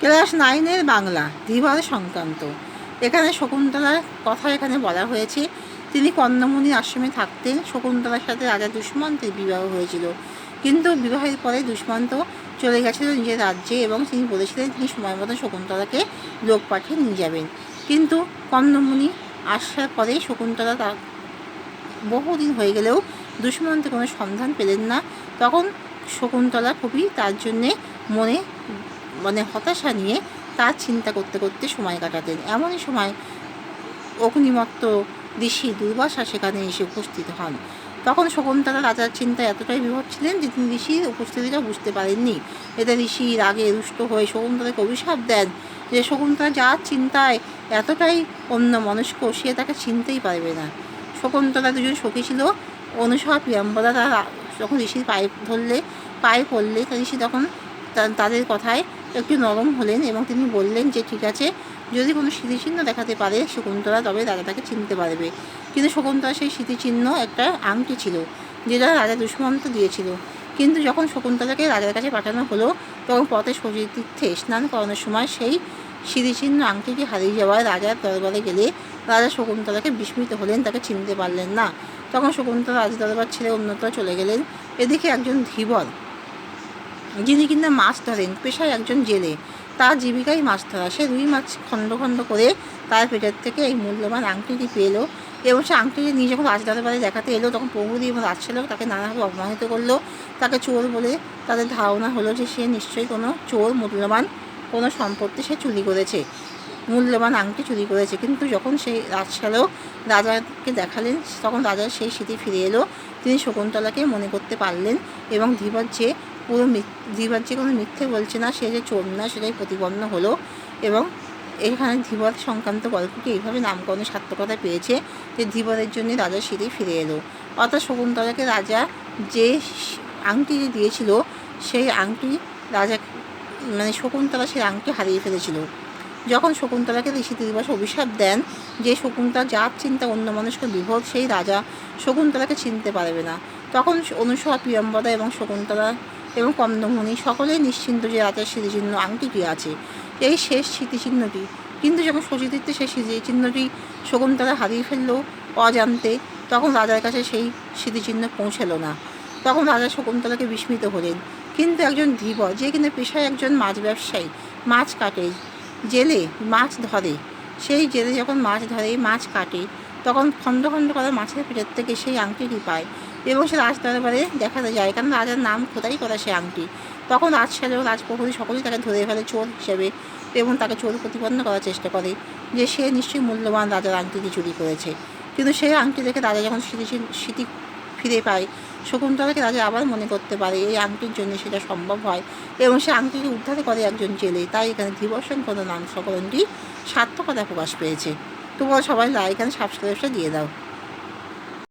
Class 9-এর Bangla ধীবর সংক্রান্ত। এখানে শকুন্তলার কথা এখানে বলা হয়েছে। তিনি কন্দমুনি আশ্রমে থাকতেন। শকুন্তলার সাথে রাজা দুষ্মন্তের বিবাহ হয়েছিল, কিন্তু বিবাহের পরে দুষ্মন্ত চলে গেছিল নিজের রাজ্যে এবং তিনি বলেছিলেন তিনি সময় মতো শকুন্তলাকে লোক পাঠিয়ে নিয়ে যাবেন। কিন্তু কন্দমুনি আসার পরে শকুন্তলা বহুদিন হয়ে গেলেও দুষ্মন্তের কোনো সন্ধান পেলেন না। তখন শকুন্তলা খুবই তার জন্যে মনে হতাশা নিয়ে তার চিন্তা করতে করতে সময় কাটাতেন। এমনই সময় অগ্নিমত্ত ঋষি দুর্বাসা সেখানে এসে উপস্থিত হন। তখন শকুন্তলা রাজার চিন্তায় এতটাই বিভোর ছিলেন যে তিনি ঋষির উপস্থিতিটা বুঝতে পারেননি। এতে ঋষি রাগে রুষ্ট হয়ে শকুন্তলাকে অভিশাপ দেন যে শকুন্তলা যার চিন্তায় এতটাই অন্যমনস্ক সে তাকে চিনতেই পারবে না। শকুন্তলা দুজন সখী ছিল, অনুসয়া প্রিয়াম্বরা। তারা যখন ঋষির পায়ে পড়লে ঋষি তখন তাদের কথায় একটু নরম হলেন এবং তিনি বললেন যে ঠিক আছে, যদি কোনো স্মৃতিচিহ্ন দেখাতে পারে শকুন্তলা তবে রাজা তাকে চিনতে পারবে। কিন্তু শকুন্তলা সেই স্মৃতিচিহ্ন একটা আংটি ছিল যেটা রাজা দুষ্মন্ত দিয়েছিল। কিন্তু যখন শকুন্তলাকে রাজার কাছে পাঠানো হলো তখন পথে সতীতীর্থে স্নান করানোর সময় সেই স্মৃতিচিহ্ন আংটিটি হারিয়ে যাওয়ায় রাজার দরবারে গেলে রাজা শকুন্তলাকে বিস্মিত হলেন, তাকে চিনতে পারলেন না। তখন শকুন্তলা রাজ দরবার ছেড়ে অন্যত্র চলে গেলেন। এদিকে একজন ধীবর, যিনি কিনা মাছ ধরেন, পেশায় একজন জেলে, তার জীবিকাই মাছ ধরা, সে রুই মাছ খণ্ড খণ্ড করে তার পেটের থেকে এই মূল্যবান আংটিটি পেলো এবং সে আংটিটি নিয়ে যখন রাজদরবারে দেখাতে এলো তখন প্রহরী এবং রাজসেবক তাকে নানাভাবে অপমানিত করলো। তাকে চোর বলে তাদের ধারণা হলো যে সে নিশ্চয়ই কোনো চোর, মূল্যবান কোনো সম্পত্তি সে চুরি করেছে, মূল্যবান আংটি চুরি করেছে। কিন্তু যখন সেই রাজসেবক রাজাকে দেখালেন তখন রাজার সেই স্মৃতি ফিরে এলো। তিনি শকুন্তলাকে মনে করতে পারলেন এবং ধীবর যে কোনো মিথ্যে বলছে না, সে যে চোর না সেটাই প্রতিপন্ন হলো। এবং এখানে ধীবর সংক্রান্ত গল্পটি এইভাবে নামকরণের সার্থকতা পেয়েছে যে ধীবরের জন্য রাজার স্মৃতি ফিরে এলো। অর্থাৎ শকুন্তলাকে রাজা যে আংটি দিয়েছিল সেই আংটি রাজা শকুন্তলা সেই আংটি হারিয়ে ফেলেছিল। যখন শকুন্তলাকে ঋষি দুর্বাসা অভিশাপ দেন যে শকুন্তলা যার চিন্তা অন্যমনস্ক বিভোর, সেই রাজা শকুন্তলাকে চিনতে পারবে না, তখন অনুসয়া প্রিয়াম্বরা এবং শকুন্তলা এবং কন্দমুনি সকলেই নিশ্চিন্ত যে রাজার স্মৃতিচিহ্ন আংটিটি আছে, এই শেষ স্মৃতিচিহ্নটি। কিন্তু যখন সতীতীর্থে সেই স্মৃতিচিহ্নটি শকুন্তলা হারিয়ে ফেলল অজান্তে, তখন রাজার কাছে সেই স্মৃতিচিহ্ন পৌঁছাল না। তখন রাজা শকুন্তলাকে বিস্মিত হলেন। কিন্তু একজন ধীবর, যে কিনা পেশায় একজন মাছ ব্যবসায়ী, মাছ কাটে, জেলে মাছ ধরে, সেই জেলে যখন মাছ ধরে মাছ কাটে তখন খণ্ড খণ্ড করা মাছের পেটের থেকে সেই আংটিটি পায় এবং সে রাজদরবারে দেখাতে যায়, কারণ রাজার নাম খোদাই করা সেই আংটি। তখন রাজসেবক, রাজপ্রহরী সকলেই তাকে ধরে ফেলে চোর হিসেবে এবং তাকে চোর প্রতিপন্ন করার চেষ্টা করে যে সে নিশ্চয়ই মূল্যবান রাজার আংটিটি চুরি করেছে। কিন্তু সেই আংটি দেখে রাজা যখন স্মৃতি ফিরে পায়, শকুন্তলাকে রাজা আবার মনে করতে পারে এই আংটির জন্য সেটা সম্ভব হয় এবং সে আংটিকে উদ্ধার করে একজন জেলে। তাই এখানে ধীবর সংক্রান্ত নাম সকলটি সার্থকতা প্রকাশ পেয়েছে। তোমরা সবাই লাইক এন্ড সাবস্ক্রাইবটা দিয়ে দাও।